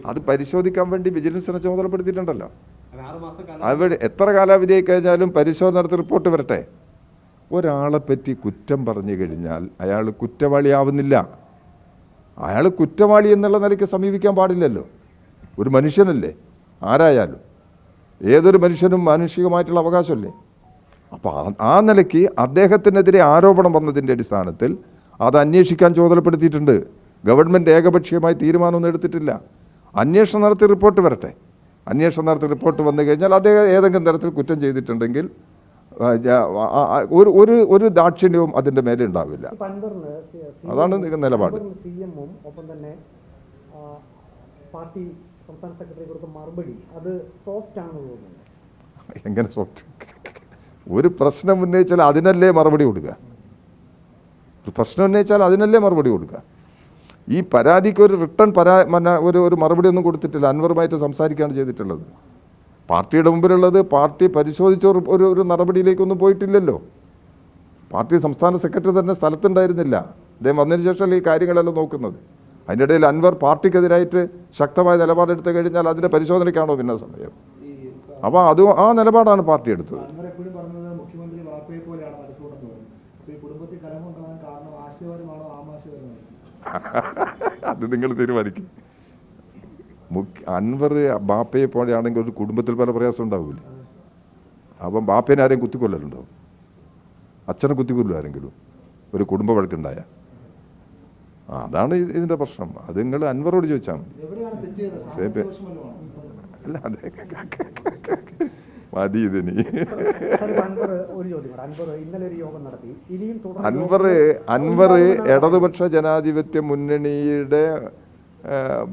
അത് പരിശോധിക്കാൻ വേണ്ടി വിജിലൻസിനെ ചുമതലപ്പെടുത്തിയിട്ടുണ്ടല്ലോ. അവിടെ എത്ര കാലാവധിയായി കഴിഞ്ഞാലും പരിശോധന നടത്തി റിപ്പോർട്ട് വരട്ടെ. ഒരാളെ പറ്റി കുറ്റം പറഞ്ഞു കഴിഞ്ഞാൽ അയാൾ കുറ്റവാളിയാവുന്നില്ല. അയാൾ കുറ്റവാളി എന്നുള്ള നിലയ്ക്ക് സമീപിക്കാൻ പാടില്ലല്ലോ. ഒരു മനുഷ്യനല്ലേ, ആരായാലും ഏതൊരു മനുഷ്യനും മാനുഷികമായിട്ടുള്ള അവകാശമല്ലേ. അപ്പോൾ ആ നിലയ്ക്ക് അദ്ദേഹത്തിനെതിരെ ആരോപണം വന്നതിൻ്റെ അടിസ്ഥാനത്തിൽ അത് അന്വേഷിക്കാൻ ചുമതലപ്പെടുത്തിയിട്ടുണ്ട്. ഗവൺമെൻറ് ഏകപക്ഷീയമായി തീരുമാനമൊന്നും എടുത്തിട്ടില്ല. അന്വേഷണം നടത്തി റിപ്പോർട്ട് വരട്ടെ. അന്വേഷണം നടത്തി റിപ്പോർട്ട് വന്നു കഴിഞ്ഞാൽ അദ്ദേഹം ഏതെങ്കിലും തരത്തിൽ കുറ്റം ചെയ്തിട്ടുണ്ടെങ്കിൽ ഒരു ദാക്ഷിണ്യവും അതിൻ്റെ മേലെ ഉണ്ടാവില്ല. അതാണ് നിലപാട്. എങ്ങനെ സോഫ്റ്റ്? ഒരു പ്രശ്നം ഉന്നയിച്ചാൽ അതിനല്ലേ മറുപടി കൊടുക്കുക. പ്രശ്നം ഉന്നയിച്ചാൽ അതിനല്ലേ മറുപടി കൊടുക്കുക. ഈ പരാതിക്ക് ഒരു റിട്ടേൺ ഒരു മറുപടി ഒന്നും കൊടുത്തിട്ടില്ല. അൻവറുമായിട്ട് സംസാരിക്കുകയാണ് ചെയ്തിട്ടുള്ളത്. പാർട്ടിയുടെ മുമ്പിലുള്ളത് പാർട്ടി പരിശോധിച്ച ഒരു നടപടിയിലേക്കൊന്നും പോയിട്ടില്ലല്ലോ. പാർട്ടി സംസ്ഥാന സെക്രട്ടറി തന്നെ സ്ഥലത്തുണ്ടായിരുന്നില്ല. അദ്ദേഹം വന്നതിന് ശേഷമല്ലേ ഈ കാര്യങ്ങളെല്ലാം നോക്കുന്നത്. അതിൻ്റെ ഇടയിൽ അൻവർ പാർട്ടിക്കെതിരായിട്ട് ശക്തമായ നിലപാടെടുത്ത് കഴിഞ്ഞാൽ അതിൻ്റെ പരിശോധനയ്ക്കാണോ പിന്നെ സമയം? അപ്പോൾ ആ നിലപാടാണ് പാർട്ടി എടുത്തത്. അത് നിങ്ങൾ തീരുമാനിക്കും. അൻവർ ബാപ്പയെ പോലെയാണെങ്കിൽ ഒരു കുടുംബത്തിൽ പല പ്രയാസം ഉണ്ടാവില്ല. അപ്പം ബാപ്പേനെ ആരെയും കുത്തിക്കൊല്ലലുണ്ടാവും, അച്ഛനെ കുത്തിക്കൊല്ലു ആരെങ്കിലും ഒരു കുടുംബ വഴക്കുണ്ടായ. അതാണ് ഇതിൻ്റെ പ്രശ്നം. അത് നിങ്ങൾ അൻവറോട് ചോദിച്ചാൽ മതി. അല്ല അതെ മതി ഇതിന്. അൻവർ ഇടതുപക്ഷ ജനാധിപത്യ മുന്നണിയുടെ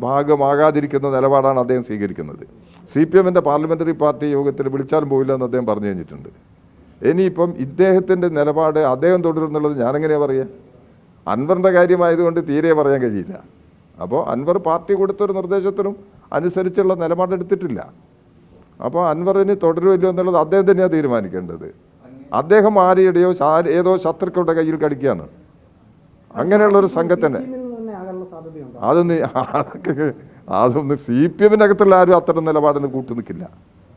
ഭാഗമാകാതിരിക്കുന്ന നിലപാടാണ് അദ്ദേഹം സ്വീകരിക്കുന്നത്. CPM-ൻ്റെ പാർലമെൻ്ററി പാർട്ടി യോഗത്തിൽ വിളിച്ചാലും പോയില്ല എന്ന് അദ്ദേഹം പറഞ്ഞു കഴിഞ്ഞിട്ടുണ്ട്. ഇനിയിപ്പം ഇദ്ദേഹത്തിൻ്റെ നിലപാട് അദ്ദേഹം തുടരുന്നുള്ളത് ഞാനെങ്ങനെയാണ് പറയുക? അൻവറിൻ്റെ കാര്യമായതുകൊണ്ട് തീരെ പറയാൻ കഴിയില്ല. അപ്പോൾ അൻവർ പാർട്ടി കൊടുത്തൊരു നിർദ്ദേശത്തിനും അനുസരിച്ചുള്ള നിലപാടെടുത്തിട്ടില്ല. അപ്പോൾ അൻവറിന് തുടരുമല്ലോ എന്നുള്ളത് അദ്ദേഹം തന്നെയാണ് തീരുമാനിക്കേണ്ടത്. അദ്ദേഹം ആരുടെയോ ഏതോ ശത്രുക്കളുടെ കയ്യിൽ കടിക്കുകയാണ്. അങ്ങനെയുള്ളൊരു സംഘത്തിൻ്റെ അതൊന്നും CPM-ൻ്റെ അകത്തുള്ള ആരും അത്തരം നിലപാടിന് കൂട്ടു നിൽക്കില്ല,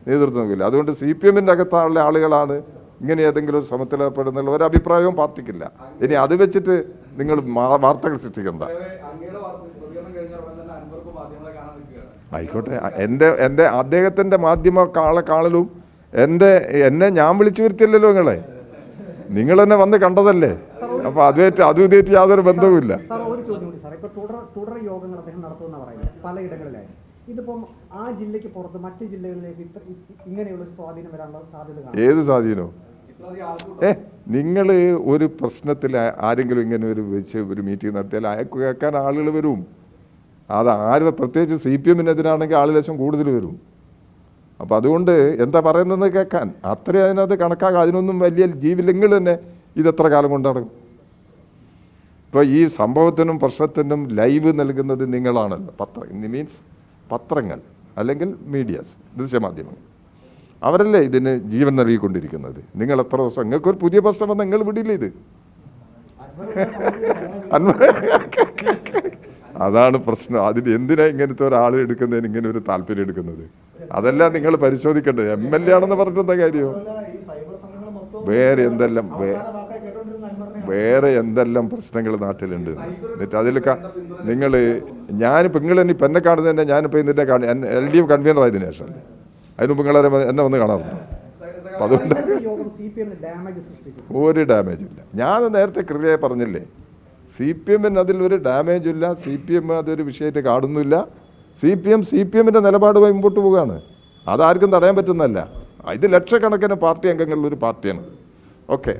നേതൃത്വം നിൽക്കില്ല. അതുകൊണ്ട് CPM-ൻ്റെ അകത്തുള്ള ആളുകളാണ് ഇങ്ങനെ ഏതെങ്കിലും ഒരു ശ്രമത്തിലേർപ്പെടുന്നുള്ള ഒരു അഭിപ്രായവും പാർട്ടിക്കില്ല. ഇനി അത് വെച്ചിട്ട് നിങ്ങൾ വാർത്തകൾ സൃഷ്ടിക്കണ്ട. ആയിക്കോട്ടെ, എൻ്റെ അദ്ദേഹത്തിൻ്റെ മാധ്യമ കാണലും എന്നെ ഞാൻ വിളിച്ചു വരുത്തില്ലല്ലോ. നിങ്ങൾ തന്നെ വന്ന് കണ്ടതല്ലേ. അപ്പോൾ അതും ഇതേറ്റ് യാതൊരു ബന്ധവുമില്ല. തുടർ യോഗങ്ങൾ അദ്ദേഹം നടത്തുമെന്ന് പറയുന്നത് പലയിടങ്ങളിലായി. ഇതിപ്പം ആ ജില്ലയ്ക്ക് പുറത്ത് മറ്റ് ജില്ലകളിലേക്ക് ഇങ്ങനെയുള്ള സ്വാധീനം വരാനുള്ള സാധ്യത? ഏത് സ്വാധീനോ? നിങ്ങൾ ഒരു പ്രശ്നത്തിൽ ആരെങ്കിലും ഇങ്ങനെ ഒരു മീറ്റിംഗ് നടത്തിയാൽ അയക്ക് കേൾക്കാൻ ആളുകൾ വരും. അത് ആരും പ്രത്യേകിച്ച് CPM-നെതിരാണെങ്കിൽ ആൾ ലക്ഷം കൂടുതൽ വരും. അപ്പം അതുകൊണ്ട് എന്താ പറയുന്നതെന്ന് കേൾക്കാൻ അത്രയും അതിനകത്ത് കണക്കാക്കാം. അതിനൊന്നും വലിയ ജീവില്ലെങ്കിൽ തന്നെ ഇതെത്ര കാലം കൊണ്ട് നടക്കും? ഇപ്പോൾ ഈ സംഭവത്തിനും പ്രശ്നത്തിനും ലൈവ് നൽകുന്നത് നിങ്ങളാണല്ലോ. പത്രങ്ങൾ അല്ലെങ്കിൽ മീഡിയാസ്, ദൃശ്യമാധ്യമങ്ങൾ, അവരല്ലേ ഇതിന് ജീവൻ നൽകിക്കൊണ്ടിരിക്കുന്നത്. നിങ്ങൾ എത്ര ദിവസം നിങ്ങൾക്കൊരു പുതിയ പ്രശ്നം വന്നാൽ നിങ്ങൾ വിടില്ല ഇത്. അതാണ് പ്രശ്നം. അതിന് എന്തിനാ ഇങ്ങനത്തെ ഒരാൾ എടുക്കുന്നതിന് ഇങ്ങനെ ഒരു താല്പര്യം എടുക്കുന്നത്? അതെല്ലാം നിങ്ങൾ പരിശോധിക്കേണ്ടത്. MLA ആണെന്ന് പറഞ്ഞിട്ട് എന്താ കാര്യമോ? വേറെ എന്തെല്ലാം പ്രശ്നങ്ങൾ നാട്ടിലുണ്ട്. എന്നിട്ട് അതിലൊക്കെ ഞാനിപ്പോൾ നിങ്ങൾ തന്നെ ഇപ്പം എന്നെ കാണുന്നത് തന്നെ ഞാനിപ്പോൾ ഇതിൻ്റെ LDF കൺവീനർ ആയതിനു ശേഷം അതിന് മുമ്പ് എന്നെ വന്ന് കാണാറുണ്ട്. അപ്പം അതുകൊണ്ട് ഒരു ഡാമേജ് ഇല്ല. ഞാൻ നേരത്തെ കൃത്യമായി പറഞ്ഞില്ലേ, CPM-ന് അതിലൊരു ഡാമേജും ഇല്ല. CPM അതൊരു വിഷയമായിട്ട് കാണുന്നില്ല. CPM-ൻ്റെ നിലപാടുമായി മുമ്പോട്ട് പോവുകയാണ്. അതാർക്കും തടയാൻ പറ്റുന്നതല്ല. ഇത് ലക്ഷക്കണക്കിന് പാർട്ടി അംഗങ്ങളുള്ളൊരു പാർട്ടിയാണ്. ഓക്കെ.